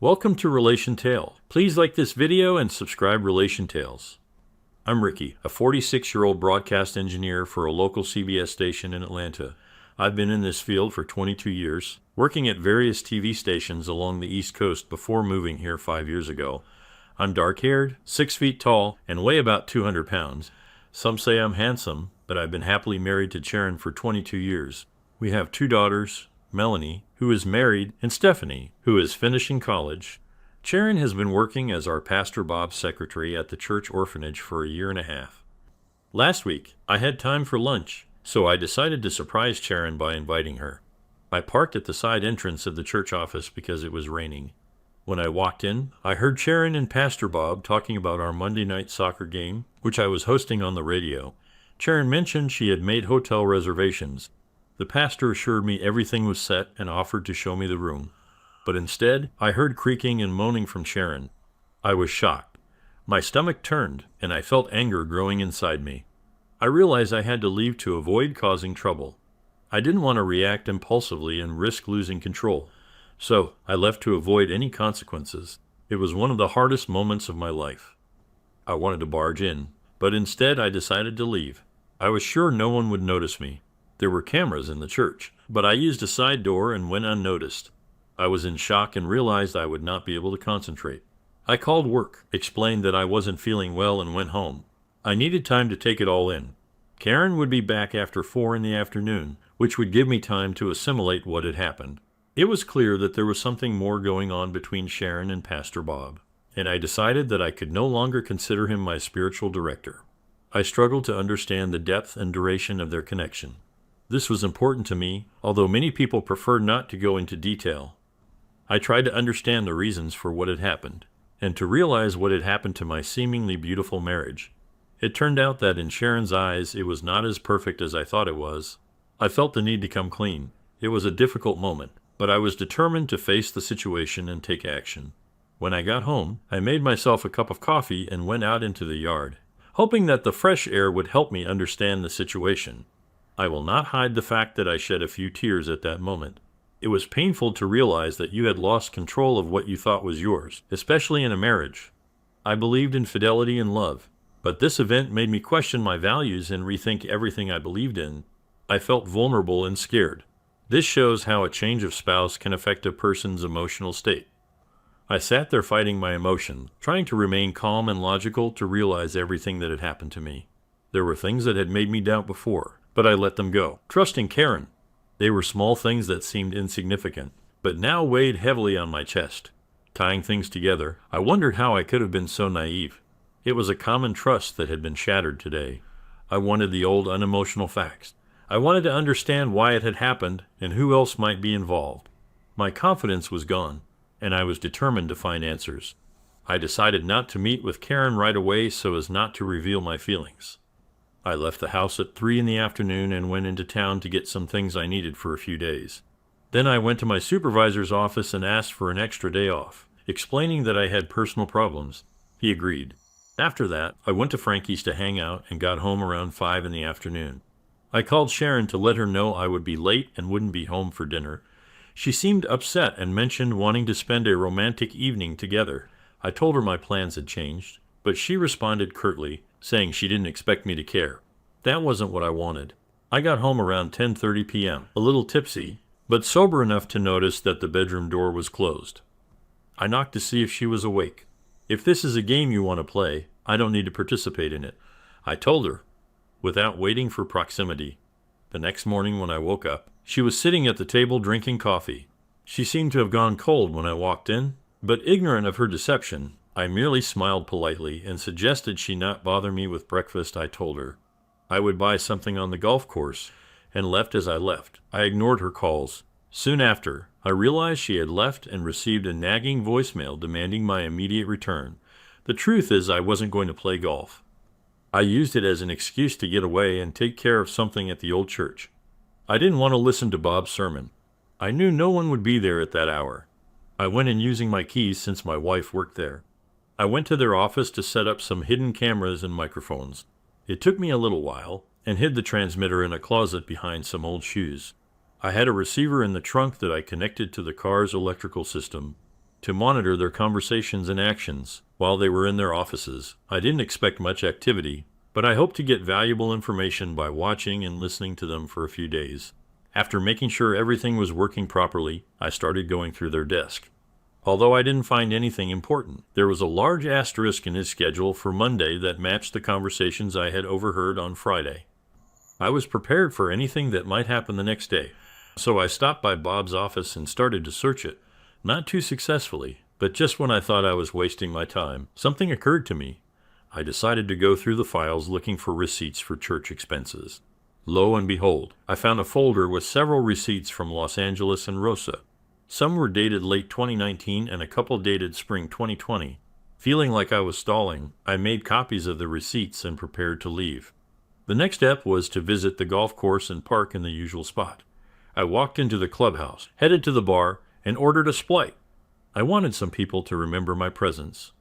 Welcome to Relation Tale. Please like this video and subscribe Relation Tales. I'm Ricky, a 46-year-old broadcast engineer for a local CBS station in Atlanta. I've been in this field for 22 years, working at various TV stations along the East Coast before moving here 5 years ago. I'm dark-haired, 6 feet tall, and weigh about 200 pounds. Some say I'm handsome, but I've been happily married to Sharon for 22 years. We have 2 daughters, Melanie, who is married, and Stephanie, who is finishing college. Sharon has been working as our Pastor Bob's secretary at the church orphanage for a year and a half. Last week, I had time for lunch, so I decided to surprise Sharon by inviting her. I parked at the side entrance of the church office because it was raining. When I walked in, I heard Sharon and Pastor Bob talking about our Monday night soccer game, which I was hosting on the radio. Sharon mentioned she had made hotel reservations. The pastor assured me everything was set and offered to show me the room. But instead, I heard creaking and moaning from Sharon. I was shocked. My stomach turned, and I felt anger growing inside me. I realized I had to leave to avoid causing trouble. I didn't want to react impulsively and risk losing control, so I left to avoid any consequences. It was one of the hardest moments of my life. I wanted to barge in, but instead I decided to leave. I was sure no one would notice me. There were cameras in the church, but I used a side door and went unnoticed. I was in shock and realized I would not be able to concentrate. I called work, explained that I wasn't feeling well, and went home. I needed time to take it all in. Karen would be back after 4 in the afternoon, which would give me time to assimilate what had happened. It was clear that there was something more going on between Sharon and Pastor Bob, and I decided that I could no longer consider him my spiritual director. I struggled to understand the depth and duration of their connection. This was important to me, although many people prefer not to go into detail. I tried to understand the reasons for what had happened, and to realize what had happened to my seemingly beautiful marriage. It turned out that in Sharon's eyes, it was not as perfect as I thought it was. I felt the need to come clean. It was a difficult moment, but I was determined to face the situation and take action. When I got home, I made myself a cup of coffee and went out into the yard, hoping that the fresh air would help me understand the situation. I will not hide the fact that I shed a few tears at that moment. It was painful to realize that you had lost control of what you thought was yours, especially in a marriage. I believed in fidelity and love, but this event made me question my values and rethink everything I believed in. I felt vulnerable and scared. This shows how a change of spouse can affect a person's emotional state. I sat there fighting my emotion, trying to remain calm and logical to realize everything that had happened to me. There were things that had made me doubt before, but I let them go, trusting Karen. They were small things that seemed insignificant, but now weighed heavily on my chest. Tying things together, I wondered how I could have been so naive. It was a common trust that had been shattered today. I wanted the old unemotional facts. I wanted to understand why it had happened and who else might be involved. My confidence was gone, and I was determined to find answers. I decided not to meet with Karen right away so as not to reveal my feelings. I left the house at 3 in the afternoon and went into town to get some things I needed for a few days. Then I went to my supervisor's office and asked for an extra day off, explaining that I had personal problems. He agreed. After that, I went to Frankie's to hang out and got home around 5 in the afternoon. I called Sharon to let her know I would be late and wouldn't be home for dinner. She seemed upset and mentioned wanting to spend a romantic evening together. I told her my plans had changed, but she responded curtly, saying she didn't expect me to care. That wasn't what I wanted. I got home around 10:30 p.m., a little tipsy, but sober enough to notice that the bedroom door was closed. I knocked to see if she was awake. If this is a game you want to play, I don't need to participate in it, I told her, without waiting for proximity. The next morning when I woke up, she was sitting at the table drinking coffee. She seemed to have gone cold when I walked in, but ignorant of her deception, I merely smiled politely and suggested she not bother me with breakfast. I told her I would buy something on the golf course and left as I left. I ignored her calls. Soon after, I realized she had left and received a nagging voicemail demanding my immediate return. The truth is I wasn't going to play golf. I used it as an excuse to get away and take care of something at the old church. I didn't want to listen to Bob's sermon. I knew no one would be there at that hour. I went in using my keys since my wife worked there. I went to their office to set up some hidden cameras and microphones. It took me a little while, and hid the transmitter in a closet behind some old shoes. I had a receiver in the trunk that I connected to the car's electrical system. to monitor their conversations and actions while they were in their offices. I didn't expect much activity, but I hoped to get valuable information by watching and listening to them for a few days. After making sure everything was working properly, I started going through their desk. Although I didn't find anything important, there was a large asterisk in his schedule for Monday that matched the conversations I had overheard on Friday. I was prepared for anything that might happen the next day, so I stopped by Bob's office and started to search it. Not too successfully, but just when I thought I was wasting my time, something occurred to me. I decided to go through the files looking for receipts for church expenses. Lo and behold, I found a folder with several receipts from Los Angeles and Rosa. Some were dated late 2019 and a couple dated spring 2020. Feeling like I was stalling, I made copies of the receipts and prepared to leave. The next step was to visit the golf course and park in the usual spot. I walked into the clubhouse, headed to the bar, and ordered a Splite. I wanted some people to remember my presence.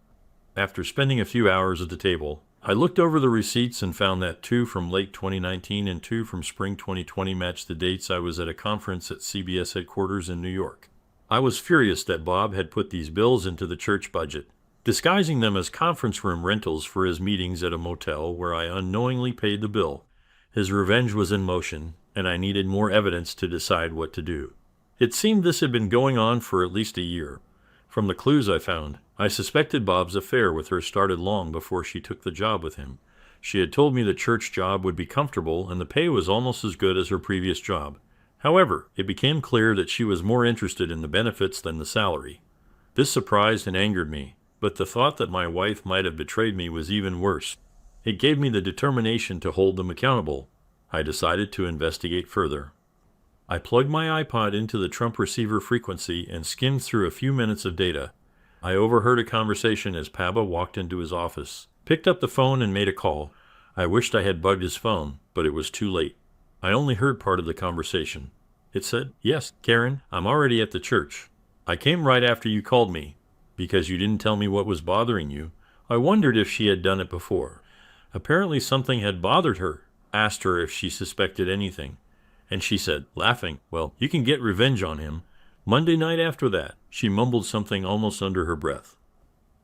After spending a few hours at the table, I looked over the receipts and found that 2 from late 2019 and 2 from spring 2020 matched the dates I was at a conference at CBS headquarters in New York. I was furious that Bob had put these bills into the church budget, disguising them as conference room rentals for his meetings at a motel where I unknowingly paid the bill. His revenge was in motion, and I needed more evidence to decide what to do. It seemed this had been going on for at least a year. From the clues I found, I suspected Bob's affair with her started long before she took the job with him. She had told me the church job would be comfortable and the pay was almost as good as her previous job. However, it became clear that she was more interested in the benefits than the salary. This surprised and angered me, but the thought that my wife might have betrayed me was even worse. It gave me the determination to hold them accountable. I decided to investigate further. I plugged my iPod into the Trump receiver frequency and skimmed through a few minutes of data. I overheard a conversation as Paba walked into his office, picked up the phone and made a call. I wished I had bugged his phone, but it was too late. I only heard part of the conversation. It said, "Yes, Karen, I'm already at the church. I came right after you called me, because you didn't tell me what was bothering you. I wondered if she had done it before. Apparently something had bothered her. Asked her if she suspected anything. And she said, laughing, well, you can get revenge on him." Monday night after that, she mumbled something almost under her breath.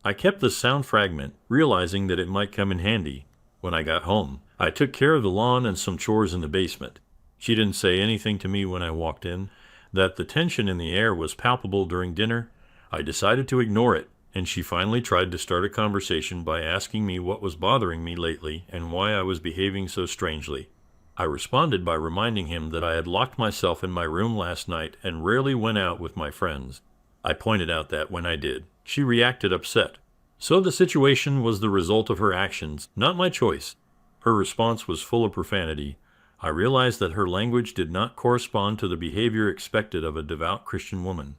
I kept the sound fragment, realizing that it might come in handy. When I got home, I took care of the lawn and some chores in the basement. She didn't say anything to me when I walked in. That the tension in the air was palpable during dinner, I decided to ignore it, and she finally tried to start a conversation by asking me what was bothering me lately and why I was behaving so strangely. I responded by reminding him that I had locked myself in my room last night and rarely went out with my friends. I pointed out that when I did, she reacted upset. So the situation was the result of her actions, not my choice. Her response was full of profanity. I realized that her language did not correspond to the behavior expected of a devout Christian woman.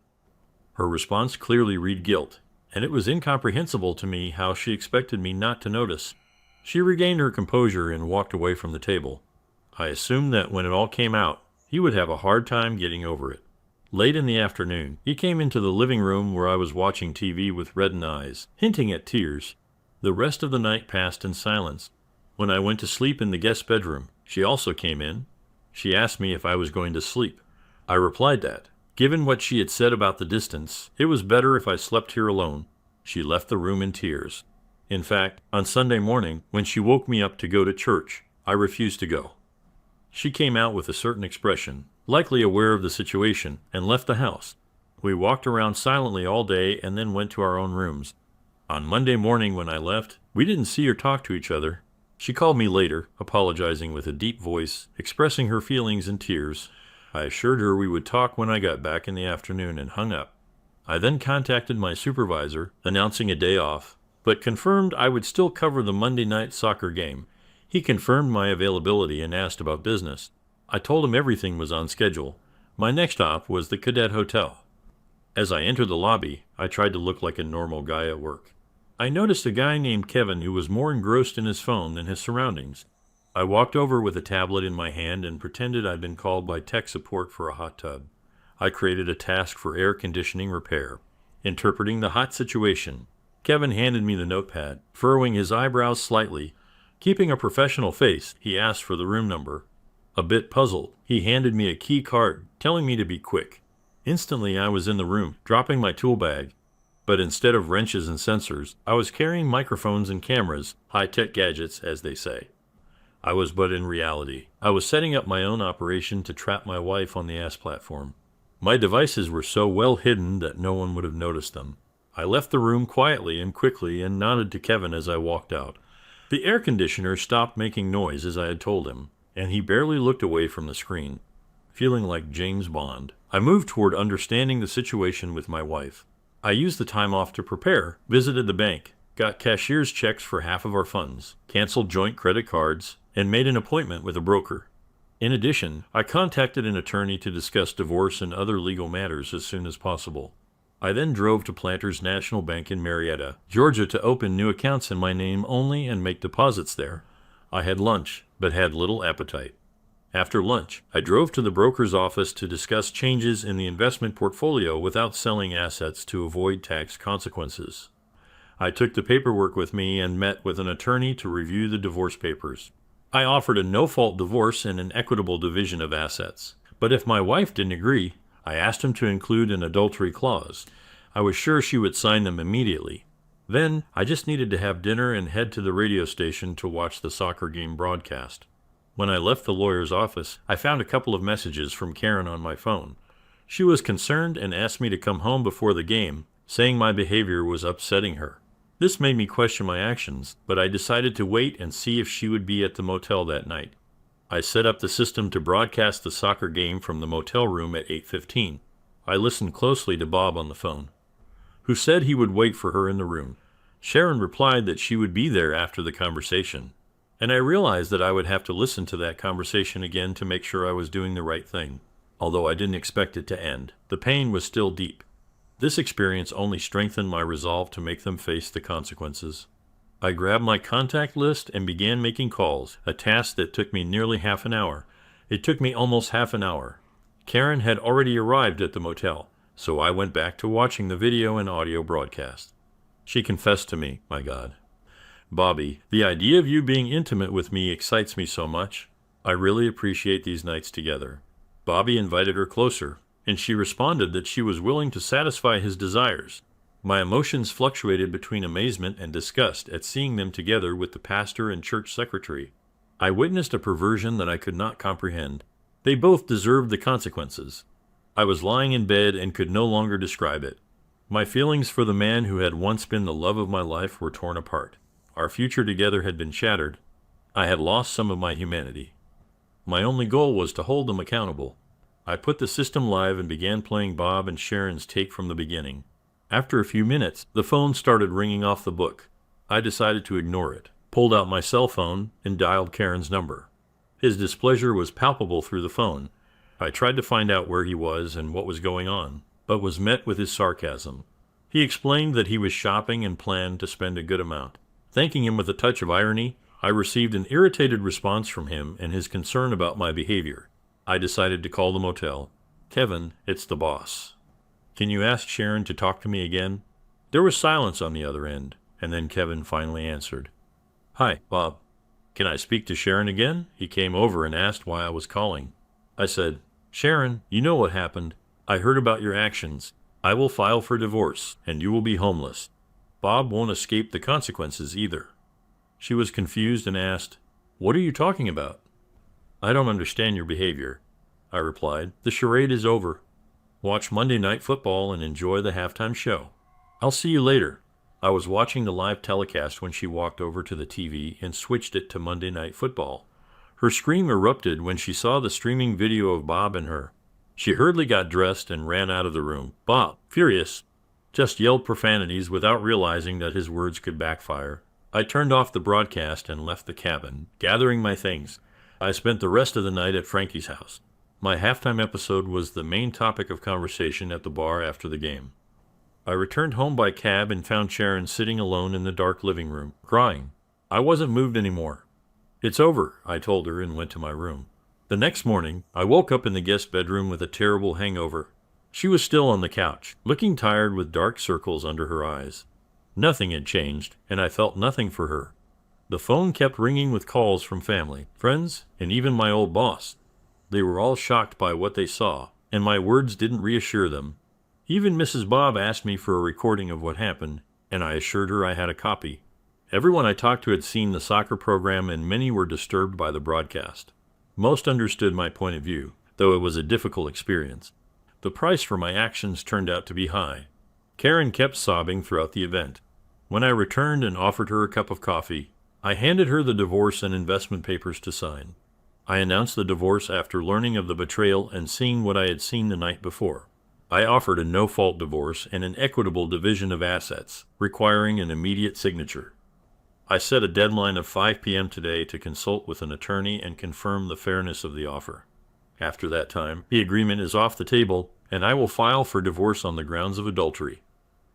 Her response clearly read guilt, and it was incomprehensible to me how she expected me not to notice. She regained her composure and walked away from the table. I assumed that when it all came out, he would have a hard time getting over it. Late in the afternoon, he came into the living room where I was watching TV with reddened eyes, hinting at tears. The rest of the night passed in silence. When I went to sleep in the guest bedroom, she also came in. She asked me if I was going to sleep. I replied that, given what she had said about the distance, it was better if I slept here alone. She left the room in tears. In fact, on Sunday morning, when she woke me up to go to church, I refused to go. She came out with a certain expression, likely aware of the situation, and left the house. We walked around silently all day and then went to our own rooms. On Monday morning when I left, we didn't see or talk to each other. She called me later, apologizing with a deep voice, expressing her feelings in tears. I assured her we would talk when I got back in the afternoon and hung up. I then contacted my supervisor, announcing a day off, but confirmed I would still cover the Monday night soccer game. He confirmed my availability and asked about business. I told him everything was on schedule. My next stop was the Cadet Hotel. As I entered the lobby, I tried to look like a normal guy at work. I noticed a guy named Kevin who was more engrossed in his phone than his surroundings. I walked over with a tablet in my hand and pretended I'd been called by tech support for a hot tub. I created a task for air conditioning repair. Interpreting the hot situation, Kevin handed me the notepad, furrowing his eyebrows slightly. Keeping a professional face, he asked for the room number. A bit puzzled, he handed me a key card, telling me to be quick. Instantly I was in the room, dropping my tool bag. But instead of wrenches and sensors, I was carrying microphones and cameras, high-tech gadgets, as they say. I was but in reality. I was setting up my own operation to trap my wife on the ass platform. My devices were so well hidden that no one would have noticed them. I left the room quietly and quickly and nodded to Kevin as I walked out. The air conditioner stopped making noise as I had told him, and he barely looked away from the screen. Feeling like James Bond, I moved toward understanding the situation with my wife. I used the time off to prepare, visited the bank, got cashier's checks for half of our funds, canceled joint credit cards, and made an appointment with a broker. In addition, I contacted an attorney to discuss divorce and other legal matters as soon as possible. I then drove to Planters National Bank in Marietta, Georgia to open new accounts in my name only and make deposits there. I had lunch, but had little appetite. After lunch, I drove to the broker's office to discuss changes in the investment portfolio without selling assets to avoid tax consequences. I took the paperwork with me and met with an attorney to review the divorce papers. I offered a no-fault divorce and an equitable division of assets. But if my wife didn't agree, I asked him to include an adultery clause. I was sure she would sign them immediately. Then, I just needed to have dinner and head to the radio station to watch the soccer game broadcast. When I left the lawyer's office, I found a couple of messages from Karen on my phone. She was concerned and asked me to come home before the game, saying my behavior was upsetting her. This made me question my actions, but I decided to wait and see if she would be at the motel that night. I set up the system to broadcast the soccer game from the motel room at 8:15. I listened closely to Bob on the phone, who said he would wait for her in the room. Sharon replied that she would be there after the conversation, and I realized that I would have to listen to that conversation again to make sure I was doing the right thing. Although I didn't expect it to end, the pain was still deep. This experience only strengthened my resolve to make them face the consequences. I grabbed my contact list and began making calls, a task that took me nearly half an hour. It took me almost half an hour. Karen had already arrived at the motel, so I went back to watching the video and audio broadcast. She confessed to me, my God. Bobby, the idea of you being intimate with me excites me so much. I really appreciate these nights together. Bobby invited her closer, and she responded that she was willing to satisfy his desires. My emotions fluctuated between amazement and disgust at seeing them together with the pastor and church secretary. I witnessed a perversion that I could not comprehend. They both deserved the consequences. I was lying in bed and could no longer describe it. My feelings for the man who had once been the love of my life were torn apart. Our future together had been shattered. I had lost some of my humanity. My only goal was to hold them accountable. I put the system live and began playing Bob and Sharon's take from the beginning. After a few minutes, the phone started ringing off the book. I decided to ignore it, pulled out my cell phone, and dialed Karen's number. His displeasure was palpable through the phone. I tried to find out where he was and what was going on, but was met with his sarcasm. He explained that he was shopping and planned to spend a good amount. Thanking him with a touch of irony, I received an irritated response from him and his concern about my behavior. I decided to call the motel. Kevin, it's the boss. Can you ask Sharon to talk to me again? There was silence on the other end, and then Kevin finally answered. Hi, Bob. Can I speak to Sharon again? He came over and asked why I was calling. I said, Sharon, you know what happened. I heard about your actions. I will file for divorce, and you will be homeless. Bob won't escape the consequences either. She was confused and asked, What are you talking about? I don't understand your behavior, I replied. The charade is over. Watch Monday Night Football and enjoy the halftime show. I'll see you later. I was watching the live telecast when she walked over to the TV and switched it to Monday Night Football. Her scream erupted when she saw the streaming video of Bob and her. She hurriedly got dressed and ran out of the room. Bob, furious, just yelled profanities without realizing that his words could backfire. I turned off the broadcast and left the cabin, gathering my things. I spent the rest of the night at Frankie's house. My halftime episode was the main topic of conversation at the bar after the game. I returned home by cab and found Sharon sitting alone in the dark living room, crying. I wasn't moved anymore. It's over, I told her and went to my room. The next morning, I woke up in the guest bedroom with a terrible hangover. She was still on the couch, looking tired with dark circles under her eyes. Nothing had changed, and I felt nothing for her. The phone kept ringing with calls from family, friends, and even my old boss. They were all shocked by what they saw, and my words didn't reassure them. Even Mrs. Bob asked me for a recording of what happened, and I assured her I had a copy. Everyone I talked to had seen the soccer program, and many were disturbed by the broadcast. Most understood my point of view, though it was a difficult experience. The price for my actions turned out to be high. Karen kept sobbing throughout the event. When I returned and offered her a cup of coffee, I handed her the divorce and investment papers to sign. I announced the divorce after learning of the betrayal and seeing what I had seen the night before. I offered a no-fault divorce and an equitable division of assets, requiring an immediate signature. I set a deadline of 5 p.m. today to consult with an attorney and confirm the fairness of the offer. After that time, the agreement is off the table, and I will file for divorce on the grounds of adultery.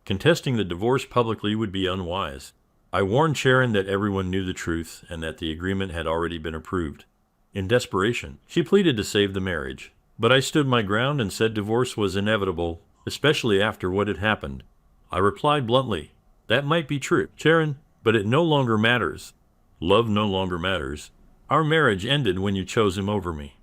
Contesting the divorce publicly would be unwise. I warned Sharon that everyone knew the truth and that the agreement had already been approved. In desperation, she pleaded to save the marriage, but I stood my ground and said divorce was inevitable, especially after what had happened. I replied bluntly, "That might be true, Sharon, but it no longer matters. Love no longer matters. Our marriage ended when you chose him over me.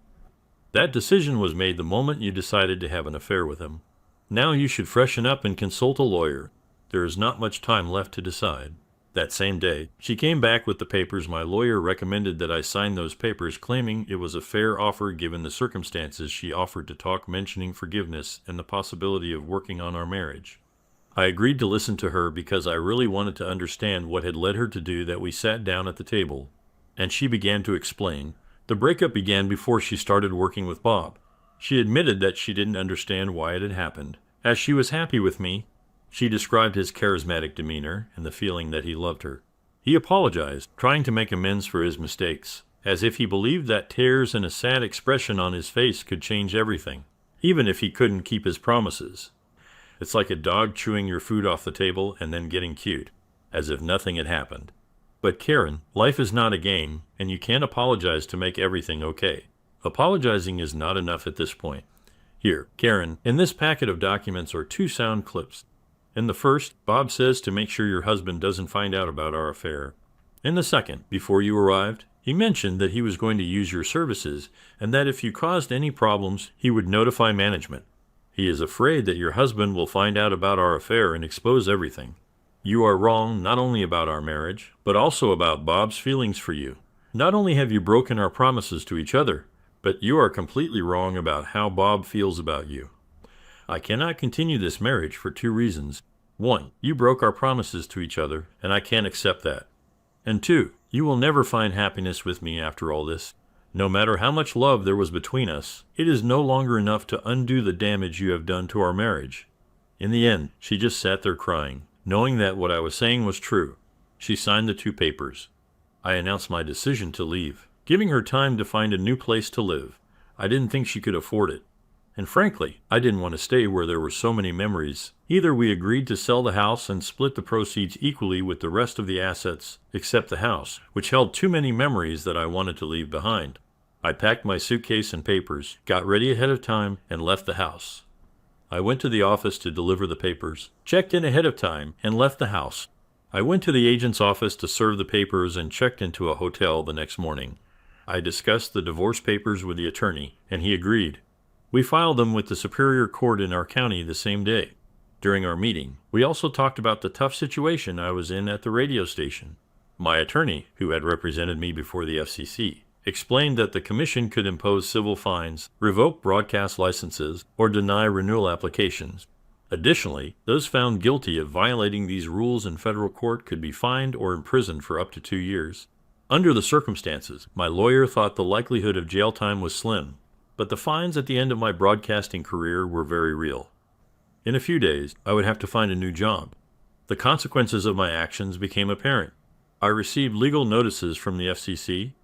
That decision was made the moment you decided to have an affair with him. Now you should freshen up and consult a lawyer. There is not much time left to decide." That same day, she came back with the papers. My lawyer recommended that I sign those papers, claiming it was a fair offer given the circumstances. She offered to talk, mentioning forgiveness and the possibility of working on our marriage. I agreed to listen to her because I really wanted to understand what had led her to do that. We sat down at the table, and she began to explain. The breakup began before she started working with Bob. She admitted that she didn't understand why it had happened, as she was happy with me. She described his charismatic demeanor and the feeling that he loved her. He apologized, trying to make amends for his mistakes, as if he believed that tears and a sad expression on his face could change everything, even if he couldn't keep his promises. It's like a dog chewing your food off the table and then getting cute, as if nothing had happened. But Karen, life is not a game, and you can't apologize to make everything okay. Apologizing is not enough at this point. Here, Karen, in this packet of documents are 2 sound clips. In the first, Bob says to make sure your husband doesn't find out about our affair. In the second, before you arrived, he mentioned that he was going to use your services and that if you caused any problems, he would notify management. He is afraid that your husband will find out about our affair and expose everything. You are wrong not only about our marriage, but also about Bob's feelings for you. Not only have you broken our promises to each other, but you are completely wrong about how Bob feels about you. I cannot continue this marriage for 2 reasons. 1, you broke our promises to each other, and I can't accept that. And 2, you will never find happiness with me after all this. No matter how much love there was between us, it is no longer enough to undo the damage you have done to our marriage. In the end, she just sat there crying, knowing that what I was saying was true. She signed the 2 papers. I announced my decision to leave, giving her time to find a new place to live. I didn't think she could afford it. And frankly, I didn't want to stay where there were so many memories. Either we agreed to sell the house and split the proceeds equally with the rest of the assets, except the house, which held too many memories that I wanted to leave behind. I packed my suitcase and papers, got ready ahead of time, and left the house. I went to the office to deliver the papers, checked in ahead of time, and left the house. I went to the agent's office to serve the papers and checked into a hotel the next morning. I discussed the divorce papers with the attorney, and he agreed. We filed them with the Superior Court in our county the same day. During our meeting, we also talked about the tough situation I was in at the radio station. My attorney, who had represented me before the FCC, explained that the commission could impose civil fines, revoke broadcast licenses, or deny renewal applications. Additionally, those found guilty of violating these rules in federal court could be fined or imprisoned for up to 2 years. Under the circumstances, my lawyer thought the likelihood of jail time was slim, but the fines at the end of my broadcasting career were very real. In a few days, I would have to find a new job. The consequences of my actions became apparent. I received legal notices from the FCC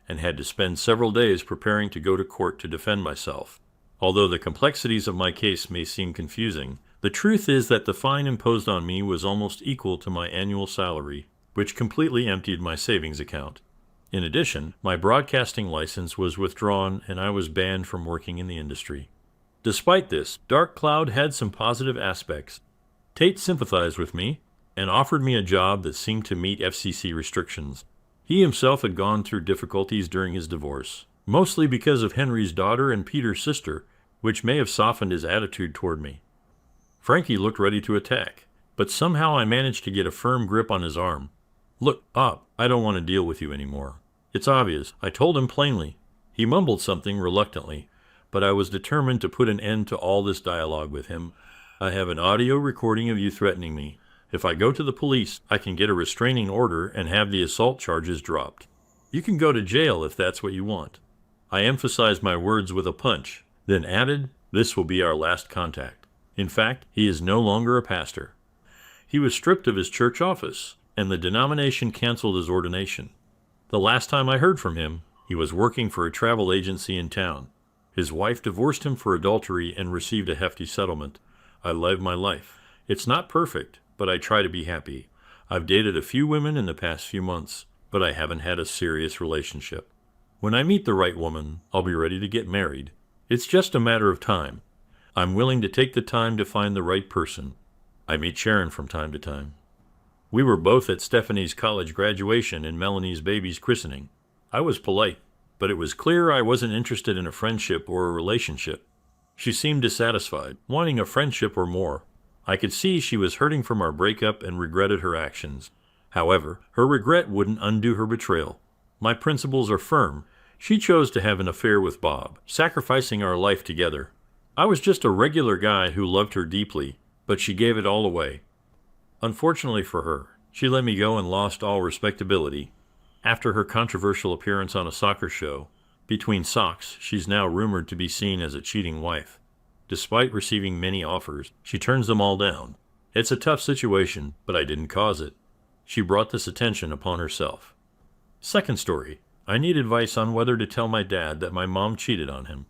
and had to spend several days preparing to go to court to defend myself. Although the complexities of my case may seem confusing, the truth is that the fine imposed on me was almost equal to my annual salary, which completely emptied my savings account. In addition, my broadcasting license was withdrawn and I was banned from working in the industry. Despite this, Dark Cloud had some positive aspects. Tate sympathized with me and offered me a job that seemed to meet FCC restrictions. He himself had gone through difficulties during his divorce, mostly because of Henry's daughter and Peter's sister, which may have softened his attitude toward me. Frankie looked ready to attack, but somehow I managed to get a firm grip on his arm. Look, up, I don't want to deal with you anymore. It's obvious. I told him plainly. He mumbled something reluctantly, but I was determined to put an end to all this dialogue with him. I have an audio recording of you threatening me. If I go to the police, I can get a restraining order and have the assault charges dropped. You can go to jail if that's what you want. I emphasized my words with a punch, then added, this will be our last contact. In fact, he is no longer a pastor. He was stripped of his church office, and the denomination canceled his ordination. The last time I heard from him, he was working for a travel agency in town. His wife divorced him for adultery and received a hefty settlement. I live my life. It's not perfect, but I try to be happy. I've dated a few women in the past few months, but I haven't had a serious relationship. When I meet the right woman, I'll be ready to get married. It's just a matter of time. I'm willing to take the time to find the right person. I meet Sharon from time to time. We were both at Stephanie's college graduation and Melanie's baby's christening. I was polite, but it was clear I wasn't interested in a friendship or a relationship. She seemed dissatisfied, wanting a friendship or more. I could see she was hurting from our breakup and regretted her actions. However, her regret wouldn't undo her betrayal. My principles are firm. She chose to have an affair with Bob, sacrificing our life together. I was just a regular guy who loved her deeply, but she gave it all away. Unfortunately for her, she let me go and lost all respectability. After her controversial appearance on a soccer show, Between Socks, she's now rumored to be seen as a cheating wife. Despite receiving many offers, she turns them all down. It's a tough situation, but I didn't cause it. She brought this attention upon herself. Second story. I need advice on whether to tell my dad that my mom cheated on him.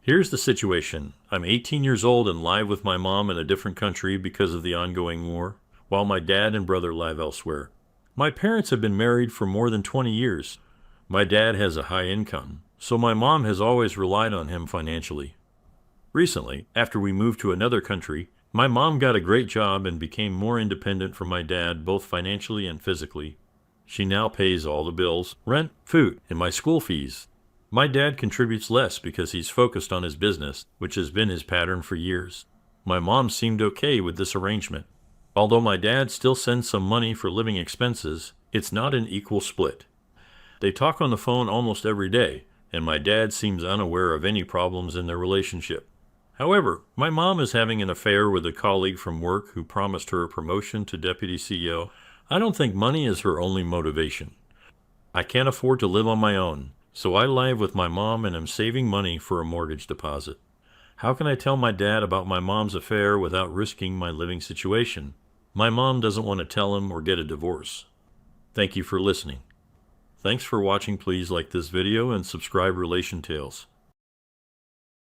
Here's the situation. I'm 18 years old and live with my mom in a different country because of the ongoing war, while my dad and brother live elsewhere. My parents have been married for more than 20 years. My dad has a high income, so my mom has always relied on him financially. Recently, after we moved to another country, my mom got a great job and became more independent from my dad both financially and physically. She now pays all the bills, rent, food, and my school fees. My dad contributes less because he's focused on his business, which has been his pattern for years. My mom seemed okay with this arrangement. Although my dad still sends some money for living expenses, it's not an equal split. They talk on the phone almost every day, and my dad seems unaware of any problems in their relationship. However, my mom is having an affair with a colleague from work who promised her a promotion to deputy CEO. I don't think money is her only motivation. I can't afford to live on my own, so I live with my mom and am saving money for a mortgage deposit. How can I tell my dad about my mom's affair without risking my living situation? My mom doesn't want to tell him or get a divorce. Thank you for listening. Thanks for watching. Please like this video and subscribe Relation Tales.